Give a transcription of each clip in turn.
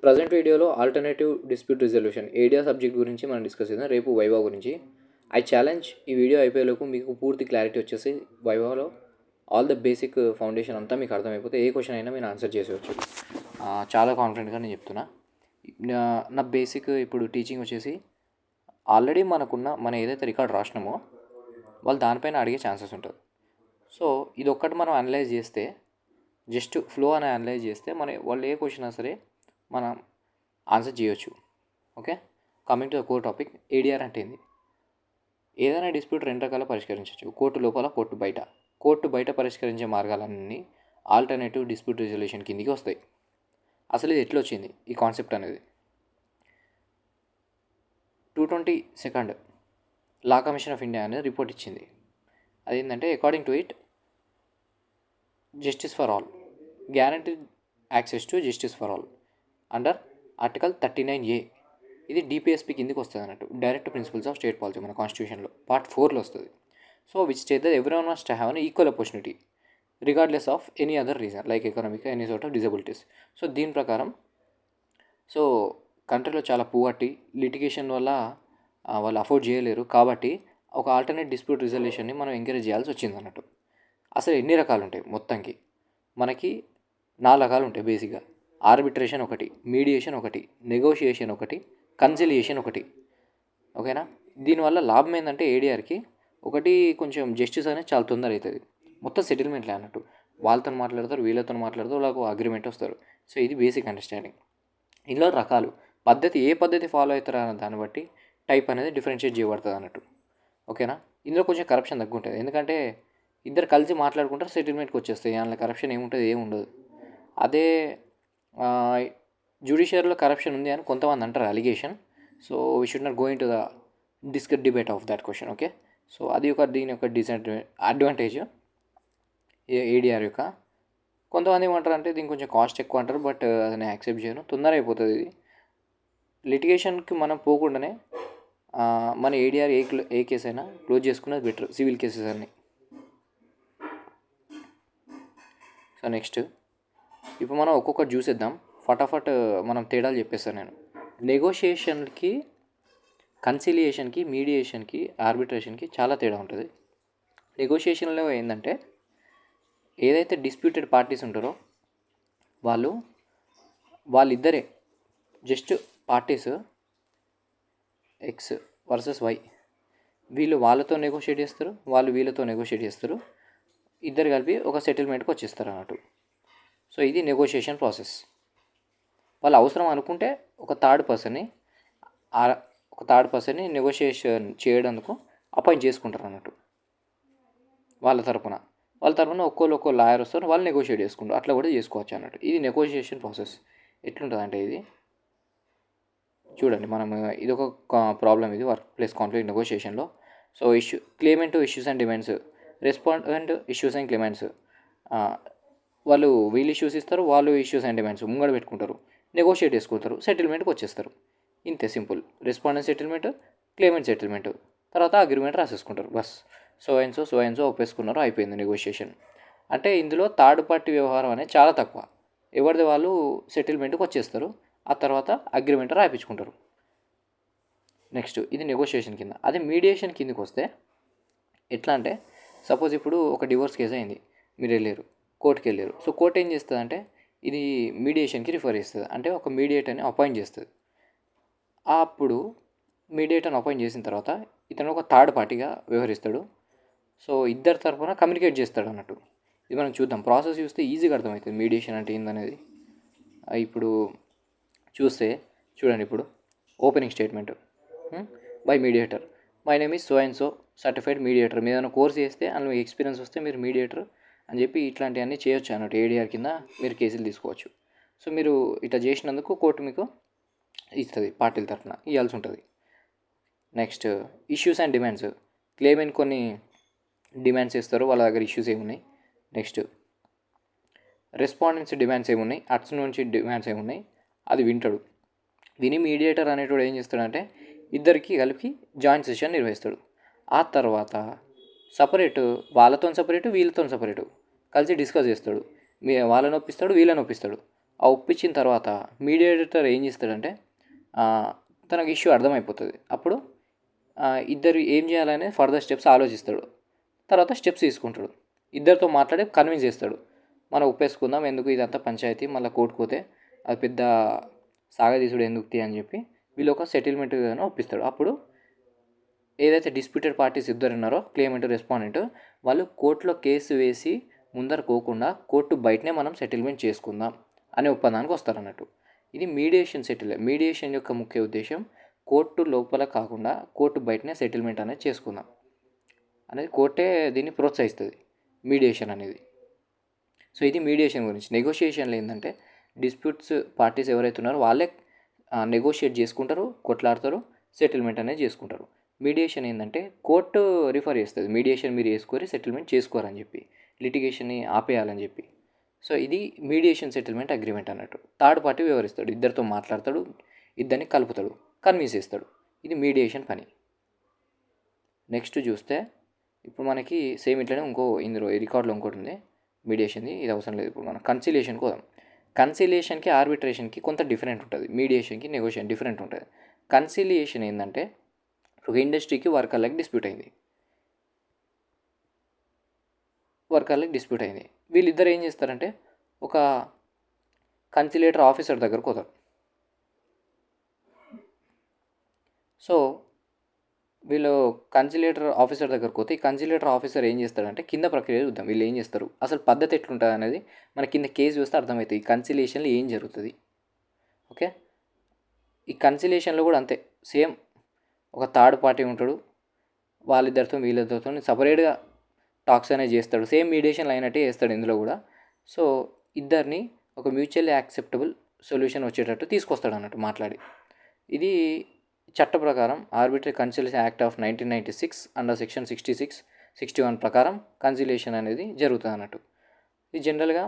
Present వీడియోలో alternative dispute resolution ఏడియా subject గురించి మనం డిస్కస్ చేద్దాం. రేపు వైవా గురించి. ఐ ఛాలెంజ్ ఈ వీడియో అయిపోయేలోపు మీకు పూర్తి క్లారిటీ వచ్చేసి వైవాలో ఆల్ ద బేసిక్ ఫౌండేషన్ అంతా మీకు అర్థమైపోతే ఏ క్వశ్చన్ అయినా మీరు ఆన్సర్ చేసేవచ్చు. చాలా కాన్ఫిడెంట్గా నేను చెప్తున్నా. నా బేసిక్ ఇప్పుడు టీచింగ్ వచ్చేసి ఆల్రెడీ మనం ఏదైతే రికార్డ్ రాసినామో వాళ్ళు దానిపైన అడిగే ఛాన్సెస్ ఉంటుంది. సో ఇది ఒక్కటి మనం అనలైజ్ చేస్తే, జస్ట్ ఫ్లో అని అనలైజ్ చేస్తే వాళ్ళు ఏ క్వశ్చన్ అయినా సరే మనం ఆన్సర్ చేయొచ్చు. Okay, coming to the core topic. ADR అంటే ఏంది? ఏదైనా డిస్ప్యూట్ రెండు రకాల పరిష్కరించవచ్చు: కోర్టు లోపల, కోర్టు బయట. కోర్టు బయట పరిష్కరించే మార్గాలన్నీ ఆల్టర్నేటివ్ డిస్ప్యూట్ రిజల్యూషన్ కిందికి వస్తాయి. అసలు ఇది ఎట్లా వచ్చింది ఈ కాన్సెప్ట్ అనేది? 222 లా కమిషన్ ఆఫ్ ఇండియా అనేది రిపోర్ట్ ఇచ్చింది. అదేంటంటే, according to it, justice for all, guaranteed access to justice for all under article 39A. ఇది డిపిఎస్పి కిందికి వస్తుంది అన్నట్టు, direct principles of state policy. మన కాన్స్టిట్యూషన్లో పార్ట్ 4లో వస్తుంది. So which state that everyone must have an equal opportunity regardless of any other reason like economic, any sort of disabilities. So దీని ప్రకారం కంట్రీలో చాలా పువర్టీ, లిటిగేషన్ వల్ల వాళ్ళు అఫోర్డ్ చేయలేరు. కాబట్టి ఒక ఆల్టర్నేట్ డిస్ప్యూట్ రిజల్యూషన్ని మనం ఎంకరేజ్ చేయాల్సి వచ్చింది అన్నట్టు. అసలు ఎన్ని రకాలు ఉంటాయి? మొత్తంకి మనకి 4 రకాలు ఉంటాయి బేసిక్గా. ఆర్బిట్రేషన్ ఒకటి, మీడియేషన్ ఒకటి, నెగోషియేషన్ ఒకటి, కన్సిలియేషన్ ఒకటి. ఓకేనా? దీనివల్ల లాభం ఏంటంటే ఏడిఆర్కి ఒకటి, కొంచెం జస్టిస్ అనేది చాలా తొందర అవుతుంది. మొత్తం సెటిల్మెంట్లే అన్నట్టు. వాళ్ళతో మాట్లాడతారు, వీళ్ళతో మాట్లాడతారు, వాళ్ళకు అగ్రిమెంట్ వస్తారు. సో ఇది బేసిక్ అండర్స్టాండింగ్. ఇందులో రకాలు, ఏ పద్ధతి ఫాలో అవుతారు అన్న దాన్ని బట్టి టైప్ అనేది డిఫరెన్షియేట్ చేయబడుతుంది అన్నట్టు. ఓకేనా? ఇందులో కొంచెం కరప్షన్ తగ్గుంటుంది, ఎందుకంటే ఇద్దరు కలిసి మాట్లాడుకుంటారు, సెటిల్మెంట్కి వచ్చేస్తాయి. అందులో కరప్షన్ ఏముంటుంది? ఏముండదు. అదే జ్యుడిషియరీలో కరప్షన్ ఉంది అని కొంతమంది అంటారు, allegation. So we should not going to the debate of that question. Okay, so అది దీని యొక్క అడ్వాంటేజ్ ఏడిఆర్ యొక్క. కొంతమంది ఏమంటారు అంటే దీనికి కొంచెం కాస్ట్ ఎక్కువ అంటారు, బట్ అది నేను యాక్సెప్ట్ చేయను. తొందర అయిపోతుంది ఇది. లిటిగేషన్కి మనం పోకుండానే మన ఏడిఆర్ ఏ కేసు అయినా క్లోజ్ చేసుకున్నది బెటర్, సివిల్ కేసెస్ అన్నీ. సో నెక్స్ట్ ఇప్పుడు మనం ఒక్కొక్కటి చూసేద్దాం. ఫటాఫట్ మనం తేడాలు చెప్పేస్తాను నేను. నెగోషియేషన్కి, కన్సిలియేషన్కి, మీడియేషన్కి, ఆర్బిట్రేషన్కి చాలా తేడా ఉంటుంది. నెగోషియేషన్లో ఏంటంటే, ఏదైతే డిస్ప్యూటెడ్ పార్టీస్ ఉంటారో వాళ్ళిద్దరే just parties X versus Y. వీళ్ళు వాళ్ళతో నెగోషియేట్ చేస్తారు, వాళ్ళు వీళ్ళతో నెగోషియేట్ చేస్తారు. ఇద్దరు కలిపి ఒక సెటిల్మెంట్కి వచ్చేస్తారు అన్నట్టు. సో ఇది నెగోషియేషన్ ప్రాసెస్. వాళ్ళు అవసరం అనుకుంటే ఒక థర్డ్ పర్సన్ని నెగోషియేషన్ చేయడానికి అపాయింట్ చేసుకుంటారు అన్నట్టు. వాళ్ళ తరపున ఒక్కో లాయర్ వస్తారు, వాళ్ళు నెగోషియేట్ చేసుకుంటారు. అట్లా కూడా చేసుకోవచ్చు అన్నట్టు. ఇది నెగోషియేషన్ ప్రాసెస్. ఎట్లుంటుంది అంటే, ఇది చూడండి, ఇది ఒక ప్రాబ్లం. ఇది వర్క్ ప్లేస్ కాన్ఫ్లిక్ట్ నెగోషియేషన్లో. So claimant issues and demands, respondent issues and claimants. వీళ్ళు ఇష్యూస్ ఇస్తారు, వాళ్ళు ఇష్యూస్ అండ్ డిమాండ్స్ ముంగడ పెట్టుకుంటారు, నెగోషియేట్ చేసుకుంటారు, సెటిల్మెంట్కి వచ్చేస్తారు. ఇంతే, simple. Respondent settlement, claimant settlement, తర్వాత అగ్రిమెంట్ రాసేసుకుంటారు. బస్ సో అండ్ సో ఒప్పేసుకున్నారు, అయిపోయింది నెగోషియేషన్. అంటే ఇందులో థర్డ్ పార్టీ వ్యవహారం అనేది చాలా తక్కువ. ఎవరిది వాళ్ళు సెటిల్మెంట్కి వచ్చేస్తారు, ఆ తర్వాత అగ్రిమెంట్ రాయించుకుంటారు. నెక్స్ట్ ఇది నెగోషియేషన్ కింద. అదే మీడియేషన్ కిందకి వస్తే ఎట్లా అంటే, సపోజ్ ఇప్పుడు ఒక డివోర్స్ కేసు అయింది, మీరు వెళ్ళారు, కోర్టుకి వెళ్ళారు. సో కోర్టు ఏం చేస్తుంది అంటే, ఇది మీడియేషన్కి రిఫర్ చేస్తుంది. అంటే ఒక మీడియేటర్ని అపాయింట్ చేస్తుంది. అప్పుడు మీడియేటర్ని అపాయింట్ చేసిన తర్వాత ఇతను ఒక థర్డ్ పార్టీగా వ్యవహరిస్తాడు. సో ఇద్దరు తరఫున కమ్యూనికేట్ చేస్తాడు అన్నట్టు. ఇది మనం చూద్దాం. ప్రాసెస్ చూస్తే ఈజీగా అర్థమవుతుంది మీడియేషన్ అంటే ఏందనేది. ఇప్పుడు చూడండి, ఇప్పుడు opening statement by mediator. My name is so and so, certified mediator. మీరు ఏదైనా కోర్స్ చేస్తే అందులో ఎక్స్పీరియన్స్ వస్తే మీరు మీడియేటర్ అని చెప్పి ఇట్లాంటివన్నీ చేయొచ్చు అన్నట్టు. ఏడిఆర్ కింద మీరు కేసులు తీసుకోవచ్చు. సో మీరు ఇట్లా చేసినందుకు కోర్టు మీకు ఇస్తుంది, పార్టీల తరఫున ఇవ్వాల్సి ఉంటుంది. Next issues and demands. Claimant కొన్ని డిమాండ్స్ ఇస్తారు, వాళ్ళ దగ్గర ఇష్యూస్ ఏమున్నాయి. నెక్స్ట్ రెస్పాండెంట్స్ డిమాండ్స్ ఏమున్నాయి, అట్స్ నుంచి డిమాండ్స్ ఏమున్నాయి, అది విని మీడియేటర్ అనేటోడు ఏం చేస్తాడంటే ఇద్దరికి కలిపి జాయింట్ సెషన్ నిర్వహిస్తాడు. ఆ తర్వాత వాళ్ళతో సపరేటు, వీళ్ళతో సపరేటు కలిసి డిస్కస్ చేస్తాడు. వాళ్ళని ఒప్పిస్తాడు, వీళ్ళని ఒప్పిస్తాడు. ఆ ఒప్పించిన తర్వాత మీడియేటర్ ఏం చేస్తాడంటే తనకు ఇష్యూ అర్థమైపోతుంది. అప్పుడు ఇద్దరు ఏం చేయాలనే ఫర్దర్ స్టెప్స్ ఆలోచిస్తాడు. తర్వాత స్టెప్స్ తీసుకుంటాడు. ఇద్దరితో మాట్లాడి కన్విన్స్ చేస్తాడు. మనం ఒప్పేసుకుందాం, ఎందుకు ఇదంతా పంచాయతీ, మళ్ళీ కోర్టుకు పోతే అది పెద్ద సాగదీసుడు ఎందుకు అని చెప్పి వీళ్ళు ఒక సెటిల్మెంట్ ఒప్పిస్తాడు. అప్పుడు ఏదైతే డిస్ప్యూటెడ్ పార్టీస్ ఇద్దరు ఉన్నారో క్లెయిమెంట్ రెస్పాండెంట్, వాళ్ళు కోర్టులో కేసు వేసి ముందర పోకుండా కోర్టు బయటనే మనం సెటిల్మెంట్ చేసుకుందాం అనే ఒప్పందానికి వస్తారన్నట్టు. ఇది మీడియేషన్ యొక్క ముఖ్య ఉద్దేశం కోర్టు లోపల కాకుండా కోర్టు బయటనే సెటిల్మెంట్ అనేది చేసుకుందాం అనేది కోర్టే దీన్ని ప్రోత్సహిస్తుంది మీడియేషన్ అనేది. సో ఇది మీడియేషన్ గురించి. నెగోషియేషన్లో ఏంటంటే డిస్ప్యూట్స్ పార్టీస్ ఎవరైతే ఉన్నారో వాళ్ళే నెగోషియేట్ చేసుకుంటారు, కొట్లాడతారు, సెటిల్మెంట్ అనేది చేసుకుంటారు. మీడియేషన్ ఏంటంటే కోర్టు రిఫర్ చేస్తుంది, మీడియేషన్ మీరు వేసుకొని సెటిల్మెంట్ చేసుకోరని చెప్పి, లిటిగేషన్ని ఆపేయాలని చెప్పి. సో ఇది మీడియేషన్ సెటిల్మెంట్ అగ్రిమెంట్ అన్నట్టు. థర్డ్ పార్టీ వివరిస్తాడు, ఇద్దరితో మాట్లాడతాడు, ఇద్దరిని కలుపుతాడు, కన్విన్స్ చేస్తాడు. ఇది మీడియేషన్ పని. నెక్స్ట్ చూస్తే ఇప్పుడు మనకి సేమ్ ఇట్లనే ఇందులో రికార్డులో ఇంకోటి ఉంది మీడియేషన్ది, ఇది అవసరం లేదు. ఇప్పుడు మనం కన్సిలియేషన్కి పోదాం. కన్సిలియేషన్కి ఆర్బిట్రేషన్కి కొంత డిఫరెంట్ ఉంటుంది, మీడియేషన్కి నెగోషియేషన్ డిఫరెంట్ ఉంటుంది. కన్సిలియేషన్ ఏంటంటే ఒక ఇండస్ట్రీకి వర్కర్లకి డిస్ప్యూట్ అయింది. వీళ్ళిద్దరు ఏం చేస్తారంటే ఒక కన్సిలేటర్ ఆఫీసర్ దగ్గరకు పోతారు. సో వీళ్ళు కన్సిలేటర్ ఆఫీసర్ దగ్గరకు పోతే ఈ కన్సిలేటర్ ఆఫీసర్ ఏం చేస్తాడంటే కింద ప్రక్రియ చూద్దాం, వీళ్ళు ఏం చేస్తారు, అసలు పద్ధతి ఎట్లుంటుంది అనేది మన కింద కేసు చూస్తే అర్థమవుతుంది ఈ కన్సిలేషన్లో ఏం జరుగుతుంది. ఓకే, ఈ కన్సిలేషన్లో కూడా అంతే సేమ్. ఒక థర్డ్ పార్టీ ఉంటాడు, వాళ్ళిద్దరితో వీళ్ళిద్దరితో సపరేట్గా టాక్స్ అనేది చేస్తాడు, సేమ్ మీడియేషన్లో అయినట్టే చేస్తాడు ఇందులో కూడా. సో ఇద్దరిని ఒక మ్యూచువల్లీ యాక్సెప్టబుల్ సొల్యూషన్ వచ్చేటట్టు తీసుకొస్తాడు అన్నట్టు మాట్లాడి. ఇది చట్ట ప్రకారం arbitrary conciliation act of 1996 under section 66, 61 ప్రకారం కన్సిలియేషన్ అనేది జరుగుతుంది అన్నట్టు. ఇది జనరల్గా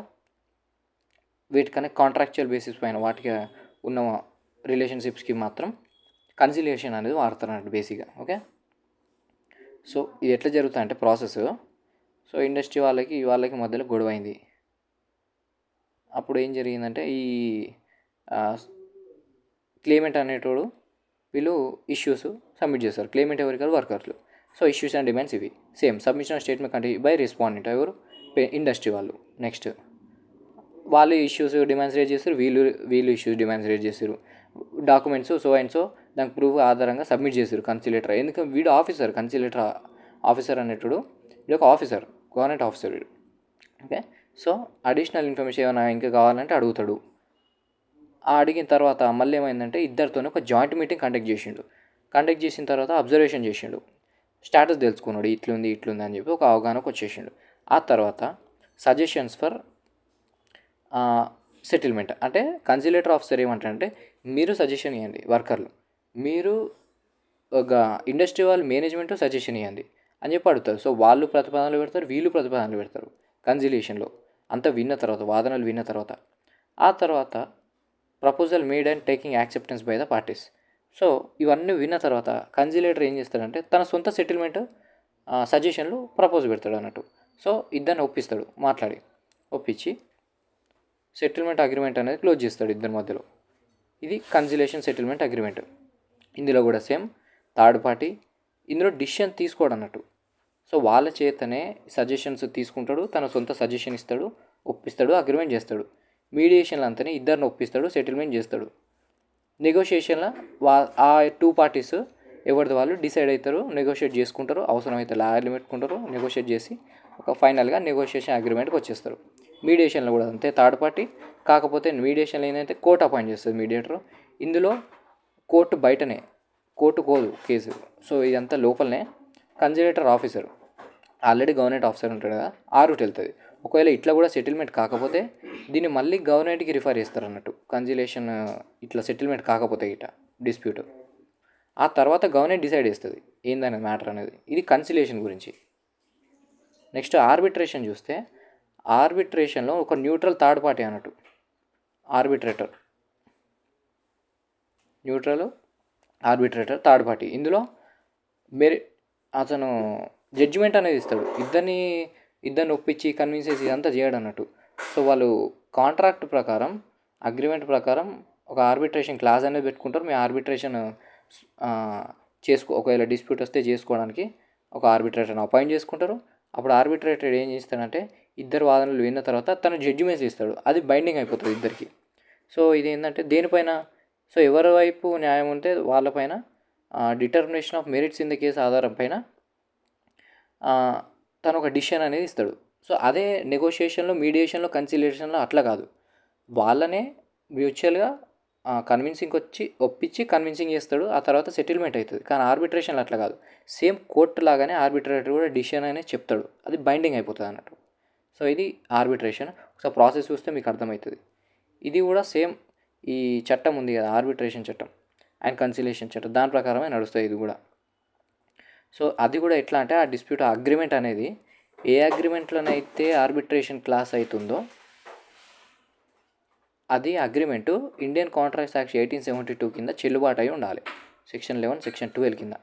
వీటికన్నా కాంట్రాక్చువల్ బేసిస్ పైన వాటికి ఉన్న రిలేషన్షిప్స్కి మాత్రం కన్సిలియేషన్ అనేది వాడతారు అన్నట్టు బేసిక్గా. ఓకే, సో ఇది ఎట్లా జరుగుతుంది అంటే ప్రాసెస్. సో ఇండస్ట్రీ వాళ్ళకి మధ్యలో గొడవ అయింది. అప్పుడు ఏం జరిగిందంటే ఈ క్లెయిమెంట్ అనేటోడు వీళ్ళు ఇష్యూస్ సబ్మిట్ చేస్తారు. క్లెయిమెంట్ ఎవరికారు వర్కర్లు. సో ఇష్యూస్ అండ్ డిమాండ్స్ ఇవి సేమ్. సబ్మిషన్ స్టేట్మెంట్ కంటే బై రెస్పాండెంట్ ఎవరు, ఇండస్ట్రీ వాళ్ళు. నెక్స్ట్ వాళ్ళు ఇష్యూస్ డిమాండ్స్ రేజ్ చేస్తారు, వీళ్ళు ఇష్యూస్ డిమాండ్స్ రేజ్ చేస్తారు. డాక్యుమెంట్స్ సో అండ్ సో దానికి ప్రూఫ్ ఆధారంగా సబ్మిట్ చేస్తారు కన్సిలేటర్. ఎందుకంటే వీడు ఆఫీసర్, కన్సిలేటర్ ఆఫీసర్ అనేటోడు వీడు ఒక ఆఫీసర్, గవర్నమెంట్ ఆఫీసర్ వీడు. ఓకే, సో అడిషనల్ ఇన్ఫర్మేషన్ ఏమైనా ఇంకా కావాలంటే అడుగుతాడు. అడిగిన తర్వాత మళ్ళీ ఏమైందంటే ఇద్దరితోనే ఒక జాయింట్ మీటింగ్ కండక్ట్ చేసిన తర్వాత అబ్జర్వేషన్ చేసిండు, స్టేటస్ తెలుసుకున్నాడు, ఇట్లుంది అని చెప్పి ఒక అవగాహనకు వచ్చేసిండు. ఆ తర్వాత సజెషన్స్ ఫర్ సెటిల్మెంట్ అంటే కన్సిలేటర్ ఆఫీసర్ ఏమంటారంటే మీరు సజెషన్ ఇవ్వండి వర్కర్లు, మీరు ఒక ఇండస్ట్రీ వాళ్ళు మేనేజ్మెంట్ సజెషన్ ఇవ్వండి అని చెప్పి అడుగుతారు. సో వాళ్ళు ప్రతిపాదనలు పెడతారు, వీళ్ళు ప్రతిపాదనలు పెడతారు కన్సిలియేషన్లో. అంతా విన్న తర్వాత, వాదనలు విన్న తర్వాత, ఆ తర్వాత proposal made and taking acceptance by the parties. So ఇవన్నీ విన్న తర్వాత కన్సిలేటర్ ఏం చేస్తాడంటే తన సొంత సెటిల్మెంట్ సజెషన్లు ప్రపోజ్ పెడతాడు అన్నట్టు. సో ఇద్దరిని ఒప్పించి సెటిల్మెంట్ అగ్రిమెంట్ అనేది క్లోజ్ చేస్తాడు ఇద్దరి మధ్యలో. ఇది కన్సిలేషన్ సెటిల్మెంట్ అగ్రిమెంట్. ఇందులో కూడా సేమ్ థర్డ్ పార్టీ ఇందులో డిసిషన్ తీసుకోడు అన్నట్టు. సో వాళ్ళ చేతనే సజెషన్స్ తీసుకుంటాడు, తన సొంత సజెషన్ ఇస్తాడు, ఒప్పిస్తాడు, అగ్రిమెంట్ చేస్తాడు. మీడియేషన్లో అంతనే ఇద్దరిని ఒప్పిస్తాడు, సెటిల్మెంట్ చేస్తాడు. నెగోషియేషన్లో ఆ టూ పార్టీస్ ఎవరిది వాళ్ళు డిసైడ్ అవుతారు, నెగోషియేట్ చేసుకుంటారు, అవసరమైతే లాయర్లు పెట్టుకుంటారు, నెగోషియేట్ చేసి ఒక ఫైనల్గా నెగోషియేషన్ అగ్రిమెంట్కి వచ్చేస్తారు. మీడియేషన్లో కూడా అంతే థర్డ్ పార్టీ. కాకపోతే మీడియేషన్లో ఏంటంటే కోర్టు అపాయింట్ చేస్తుంది మీడియేటర్. ఇందులో కోర్టు బయటనే, కోర్టు కోదు కేసు. సో ఇదంతా లోపలనే కన్సిలేటర్ ఆఫీసర్ ఆల్రెడీ గవర్నమెంట్ ఆఫీసర్ ఉంటాడు కదా, ఆ రూట్ వెళ్తుంది. ఒకవేళ ఇట్లా కూడా సెటిల్మెంట్ కాకపోతే దీన్ని మళ్ళీ గవర్నమెంట్కి రిఫర్ చేస్తారు అన్నట్టు. కన్సిలేషన్ ఇట్లా సెటిల్మెంట్ కాకపోతే డిస్ప్యూట్ ఆ తర్వాత గవర్నమెంట్ డిసైడ్ చేస్తుంది ఏందనేది మ్యాటర్ అనేది. ఇది కన్సిలేషన్ గురించి. నెక్స్ట్ ఆర్బిట్రేషన్ చూస్తే ఆర్బిట్రేషన్లో ఒక న్యూట్రల్ థర్డ్ పార్టీ అన్నట్టు ఆర్బిట్రేటర్ థర్డ్ పార్టీ. ఇందులో అతను జడ్జిమెంట్ అనేది ఇస్తాడు, ఇద్దరిని ఒప్పించి కన్విన్స్ చేసి ఇదంతా చేయడు అన్నట్టు. సో వాళ్ళు కాంట్రాక్ట్ ప్రకారం అగ్రిమెంట్ ప్రకారం ఒక ఆర్బిట్రేషన్ క్లాజ్ అనేది పెట్టుకుంటారు. మీ ఆర్బిట్రేషన్ ఒకవేళ డిస్ప్యూట్ వస్తే చేసుకోవడానికి ఒక ఆర్బిట్రేటర్ని అపాయింట్ చేసుకుంటారు. అప్పుడు ఆర్బిట్రేటర్ ఏం చేస్తాడంటే ఇద్దరు వాదనలు విన్న తర్వాత తను జడ్జిమెంట్స్ ఇస్తాడు. అది బైండింగ్ అయిపోతుంది ఇద్దరికి. సో ఇది ఏంటంటే దేనిపైన, సో ఎవరి వైపు న్యాయం ఉంటే వాళ్ళపైన determination of merits in the case ఆధారం పైన తను ఒక డిసిషన్ అనేది ఇస్తాడు. సో అదే నెగోషియేషన్లో, మీడియేషన్లో, కన్సిలియేషన్లో అట్లా కాదు. వాళ్ళనే మ్యూచువల్గా ఒప్పించి కన్విన్సింగ్ చేస్తాడు. ఆ తర్వాత సెటిల్మెంట్ అవుతుంది. కానీ ఆర్బిట్రేషన్లో అట్లా కాదు. సేమ్ కోర్టు లాగానే ఆర్బిట్రేటర్ కూడా డిసిషన్ అనేది చెప్తాడు. అది బైండింగ్ అయిపోతుంది అన్నట్టు. సో ఇది ఆర్బిట్రేషన్. ఒకసారి ప్రాసెస్ చూస్తే మీకు అర్థమవుతుంది. ఇది కూడా సేమ్ ఈ చట్టం ఉంది కదా, ఆర్బిట్రేషన్ చట్టం అండ్ కన్సిలియేషన్ చట్టం, దాని ప్రకారమే నడుస్తుంది ఇది కూడా. సో అది కూడా ఎట్లా అంటే ఆ డిస్ప్యూట్ అగ్రిమెంట్ అనేది ఏ అగ్రిమెంట్లోనైతే ఆర్బిట్రేషన్ క్లాస్ అవుతుందో అది అగ్రిమెంటు ఇండియన్ కాంట్రాక్ట్స్ యాక్ట్ 1872 కింద చెల్లుబాటు అయి ఉండాలి. సెక్షన్ 11, సెక్షన్ 12 కింద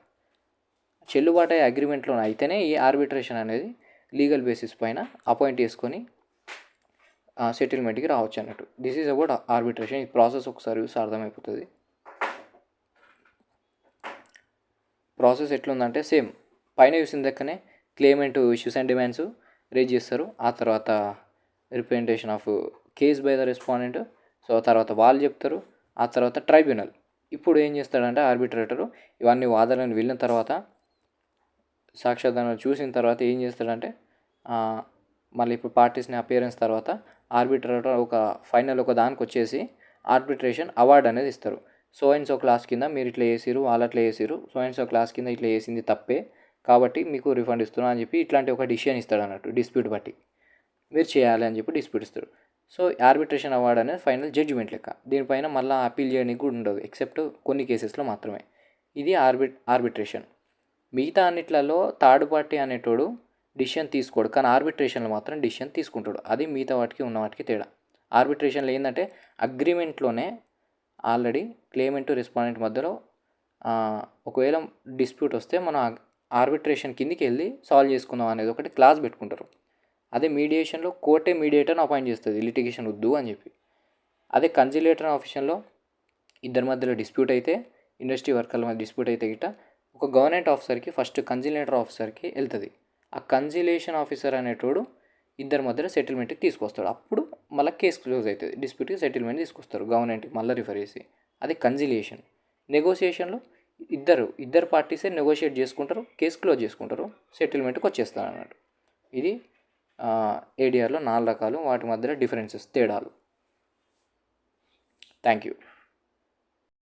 చెల్లుబాటు అయ్యే అగ్రిమెంట్లో అయితేనే ఈ ఆర్బిట్రేషన్ అనేది లీగల్ బేసిస్ పైన అపాయింట్ చేసుకొని సెటిల్మెంట్కి రావచ్చు అన్నట్టు. This is about arbitration. ఈ ప్రాసెస్ ఒకసారి చూసి అర్థమైపోతుంది. ప్రాసెస్ ఎట్లుందంటే సేమ్ పైన చూసిన దగ్గరనే క్లెయిమెంట్ ఇష్యూస్ అండ్ డిమాండ్స్ రేజ్ చేస్తారు. ఆ తర్వాత representation of case by the respondent. So తర్వాత వాళ్ళు చెప్తారు. ఆ తర్వాత ట్రైబ్యునల్ ఇప్పుడు ఏం చేస్తాడంటే ఆర్బిట్రేటరు ఇవన్నీ వాదనలు వెళ్ళిన తర్వాత, సాక్ష్యాధారాలు చూసిన తర్వాత ఏం చేస్తాడంటే మళ్ళీ ఇప్పుడు పార్టీస్ని అపియరెన్స్ తర్వాత ఆర్బిట్రేటర్ ఫైనల్ ఒక దానికి వచ్చేసి ఆర్బిట్రేషన్ అవార్డు అనేది ఇస్తారు. సో అండ్ సో క్లాస్ కింద మీరు ఇట్లా చేసిరు, వాళ్ళు అట్లా చేసిరు, సో అండ్ సో క్లాస్ కింద ఇట్లా చేసింది తప్పే కాబట్టి మీకు రిఫండ్ ఇస్తున్నా అని చెప్పి ఇట్లాంటి ఒక డిసిషన్ ఇస్తాడు అన్నట్టు. డిస్ప్యూట్ బట్టి మీరు చేయాలి అని చెప్పి డిస్ప్యూట్ ఇస్తాడు. సో ఆర్బిట్రేషన్ అవార్డు అనేది ఫైనల్ జడ్జిమెంట్ లెక్క. దీనిపైన మళ్ళీ అప్పీల్ చేయడానికి కూడా ఉండదు, ఎక్సెప్ట్ కొన్ని కేసెస్లో మాత్రమే. ఇది ఆర్బిట్రేషన్. మిగతా అన్నిట్లలో థర్డ్ పార్టీ అనేటోడు డిసిషన్ తీసుకోడు, కానీ ఆర్బిట్రేషన్లో మాత్రం డిసిషన్ తీసుకుంటాడు. అది మిగతా వాటికి ఉన్న వాటికి తేడా. ఆర్బిట్రేషన్లో ఏంటంటే అగ్రిమెంట్లోనే ఆల్రెడీ క్లెయిమెంట్ రెస్పాండెంట్ మధ్యలో ఒకవేళ డిస్ప్యూట్ వస్తే మనం ఆర్బిట్రేషన్ కిందికి వెళ్ళి సాల్వ్ చేసుకుందాం అనేది ఒకటి క్లాజ్ పెట్టుకుంటారు. అదే మీడియేషన్లో కోర్టే మీడియేటర్ని అపాయింట్ చేస్తుంది లిటిగేషన్ వద్దు అని చెప్పి. అదే కన్సిలేటర్ ఆఫీషన్లో ఇద్దరి మధ్యలో డిస్ప్యూట్ అయితే, ఇండస్ట్రీ వర్కర్ల మధ్య డిస్ప్యూట్ అయితే గిట్ట ఒక గవర్నమెంట్ ఆఫీసర్కి ఫస్ట్ కన్సిలేటర్ ఆఫీసర్కి వెళ్తుంది. ఆ కన్సిలేషన్ ఆఫీసర్ అనేటోడు ఇద్దరి మధ్యలో సెటిల్మెంట్కి తీసుకొస్తాడు. అప్పుడు మళ్ళీ కేసు క్లోజ్ అవుతుంది. డిస్ప్యూట్కి సెటిల్మెంట్ తీసుకొస్తారు గవర్నమెంట్కి మళ్ళీ రిఫర్ చేసి. అది కన్సిలియేషన్. నెగోసియేషన్లో ఇద్దరు పార్టీసే నెగోషియేట్ చేసుకుంటారు, కేసు క్లోజ్ చేసుకుంటారు, సెటిల్మెంట్కి వచ్చేస్తారు అన్నట్టు. ఇది ఏడిఆర్లో 4 రకాలు, వాటి మధ్యలో డిఫరెన్సెస్, తేడాలు. Thank you.